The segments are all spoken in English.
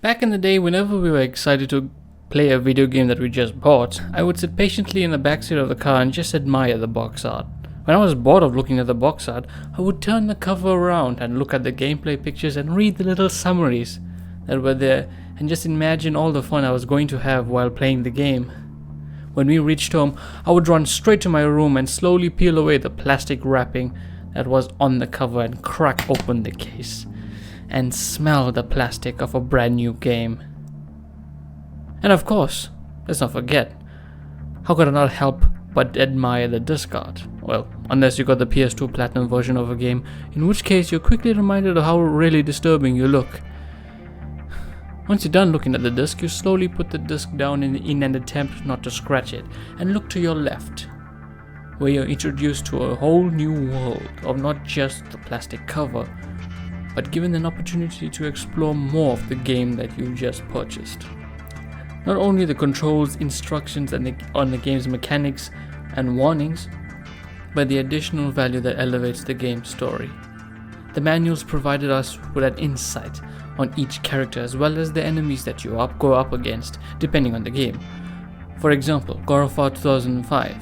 Back in the day, whenever we were excited to play a video game that we just bought, I would sit patiently in the backseat of the car and just admire the box art. When I was bored of looking at the box art, I would turn the cover around and look at the gameplay pictures and read the little summaries that were there and just imagine all the fun I was going to have while playing the game. When we reached home, I would run straight to my room and slowly peel away the plastic wrapping that was on the cover and crack open the case and smell the plastic of a brand new game. And of course, let's not forget, how could I not help but admire the disc art? Well, unless you got the PS2 Platinum version of a game, in which case you're quickly reminded of how really disturbing you look. Once you're done looking at the disc, you slowly put the disc down in an attempt not to scratch it, and look to your left, where you're introduced to a whole new world of not just the plastic cover, but given an opportunity to explore more of the game that you just purchased. Not only the controls, instructions, and on the game's mechanics and warnings, but the additional value that elevates the game's story. The manuals provided us with an insight on each character as well as the enemies that you go up against, depending on the game. For example, God of War 2005.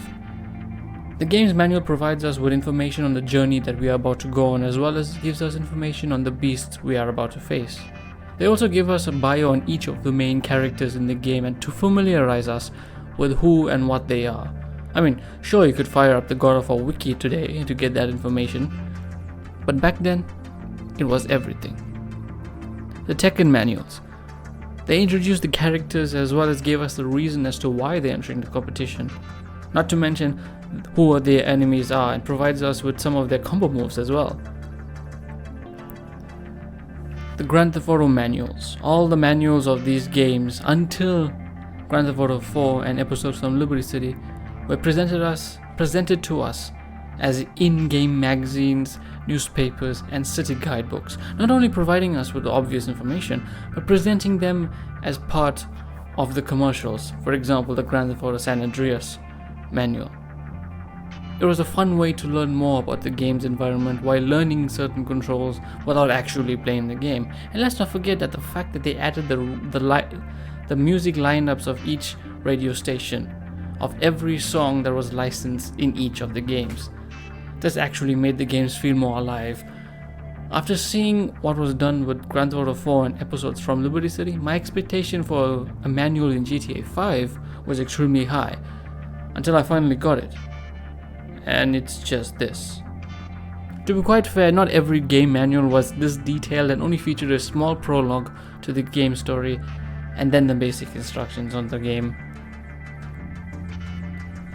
The game's manual provides us with information on the journey that we are about to go on, as well as gives us information on the beasts we are about to face. They also give us a bio on each of the main characters in the game and to familiarize us with who and what they are. I mean, sure, you could fire up the God of War wiki today to get that information, but back then, it was everything. The Tekken manuals. They introduced the characters as well as gave us the reason as to why they're entering the competition. Not to mention who their enemies are, and provides us with some of their combo moves as well. The Grand Theft Auto manuals. All the manuals of these games until Grand Theft Auto 4 and episodes from Liberty City were presented to us as in-game magazines, newspapers, and city guidebooks, not only providing us with the obvious information, but presenting them as part of the commercials. For example, the Grand Theft Auto San Andreas manual. It was a fun way to learn more about the game's environment while learning certain controls without actually playing the game. And let's not forget that the fact that they added the music lineups of each radio station, of every song that was licensed in each of the games. This actually made the games feel more alive. After seeing what was done with Grand Theft Auto 4 and episodes from Liberty City, my expectation for a manual in GTA 5 was extremely high, until I finally got it. And it's just this. To be quite fair, not every game manual was this detailed and only featured a small prologue to the game story and then the basic instructions on the game.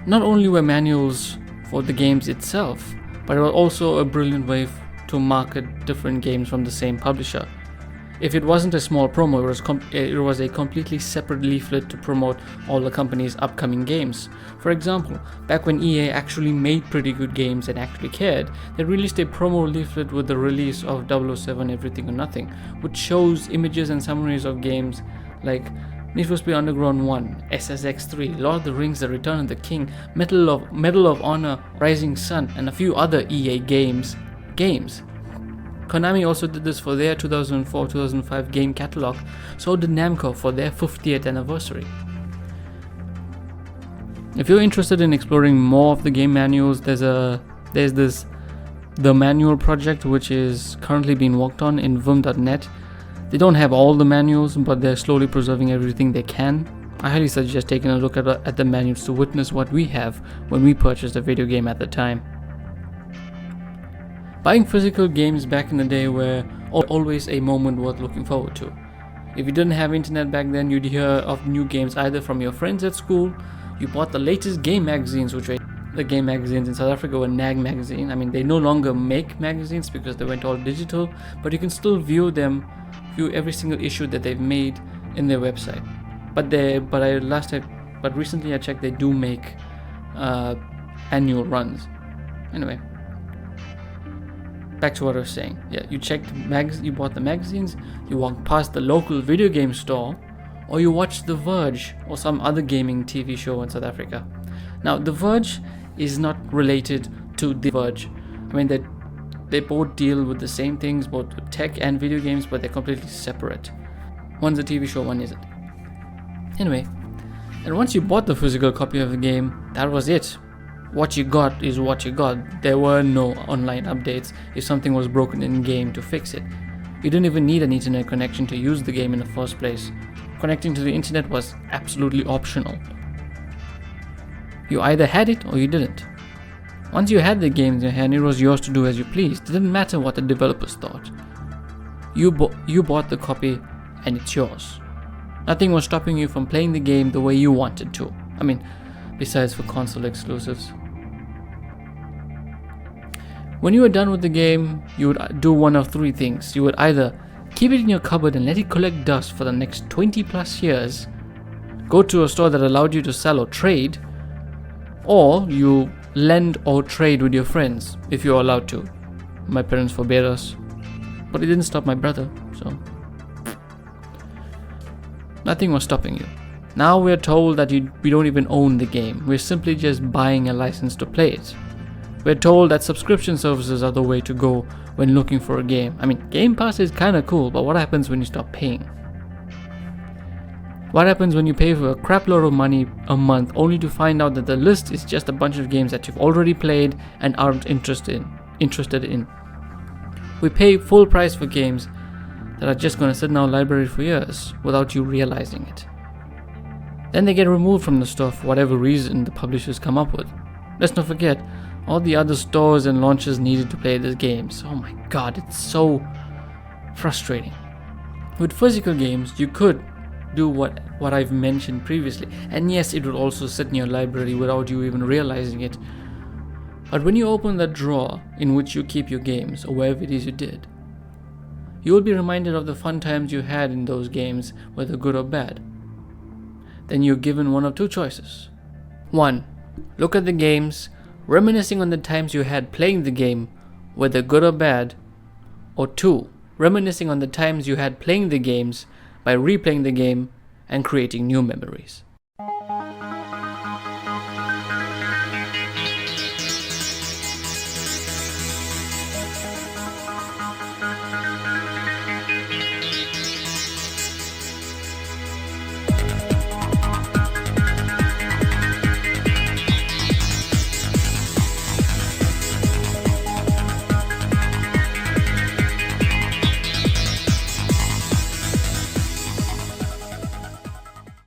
Not only were manuals for the games itself, but it was also a brilliant way to market different games from the same publisher. If it wasn't a small promo, it was a completely separate leaflet to promote all the company's upcoming games. For example, back when EA actually made pretty good games and actually cared, they released a promo leaflet with the release of 007 Everything or Nothing, which shows images and summaries of games like Need for Speed Underground 1, SSX 3, Lord of the Rings The Return of the King, Medal of Honor, Rising Sun, and a few other EA games. Konami also did this for their 2004-2005 game catalog, so did Namco for their 50th anniversary. If you're interested in exploring more of the game manuals, there's this The Manual project, which is currently being worked on in vim.net. They don't have all the manuals, but they're slowly preserving everything they can. I highly suggest taking a look at the manuals to witness what we have when we purchased a video game at the time. Buying physical games back in the day were always a moment worth looking forward to. If you didn't have internet back then, you'd hear of new games either from your friends at school, you bought the latest game magazines, which were the game magazines in South Africa were NAG magazine. I mean, they no longer make magazines because they went all digital, but you can still view every single issue that they've made in their website. But recently I checked, they do make annual runs. Anyway, back to what I was saying. Yeah, you bought the magazines, you walked past the local video game store, or you watched The Verge or some other gaming TV show in South Africa. Now, The Verge is not related to The Verge. I mean, they both deal with the same things, both with tech and video games, but they're completely separate. One's a TV show, one isn't. Anyway, and once you bought the physical copy of the game, that was it. What you got is what you got. There were no online updates if something was broken in game to fix it. You didn't even need an internet connection to use the game in the first place. Connecting to the internet was absolutely optional. You either had it or you didn't. Once you had the game in your hand, it was yours to do as you pleased. It didn't matter what the developers thought. You bought the copy and it's yours. Nothing was stopping you from playing the game the way you wanted to. I mean, besides for console exclusives. When you were done with the game, you would do one of three things. You would either keep it in your cupboard and let it collect dust for the next 20 plus years, go to a store that allowed you to sell or trade, or you lend or trade with your friends if you're allowed to. My parents forbade us, but it didn't stop my brother, so nothing was stopping you. Now we're told that we don't even own the game. We're simply just buying a license to play it. We're told that subscription services are the way to go when looking for a game. I mean, Game Pass is kinda cool, but what happens when you stop paying? What happens when you pay for a crap load of money a month only to find out that the list is just a bunch of games that you've already played and aren't interested in? We pay full price for games that are just gonna sit in our library for years without you realizing it. Then they get removed from the store for whatever reason the publishers come up with. Let's not forget all the other stores and launches needed to play these games. Oh my god, it's so frustrating. With physical games, you could do what I've mentioned previously, and yes, it would also sit in your library without you even realizing it. But when you open that drawer in which you keep your games, or wherever it is you did, you will be reminded of the fun times you had in those games, whether good or bad. Then you're given one of two choices. 1. Look at the games, reminiscing on the times you had playing the game, whether good or bad. Or 2. Reminiscing on the times you had playing the games by replaying the game and creating new memories.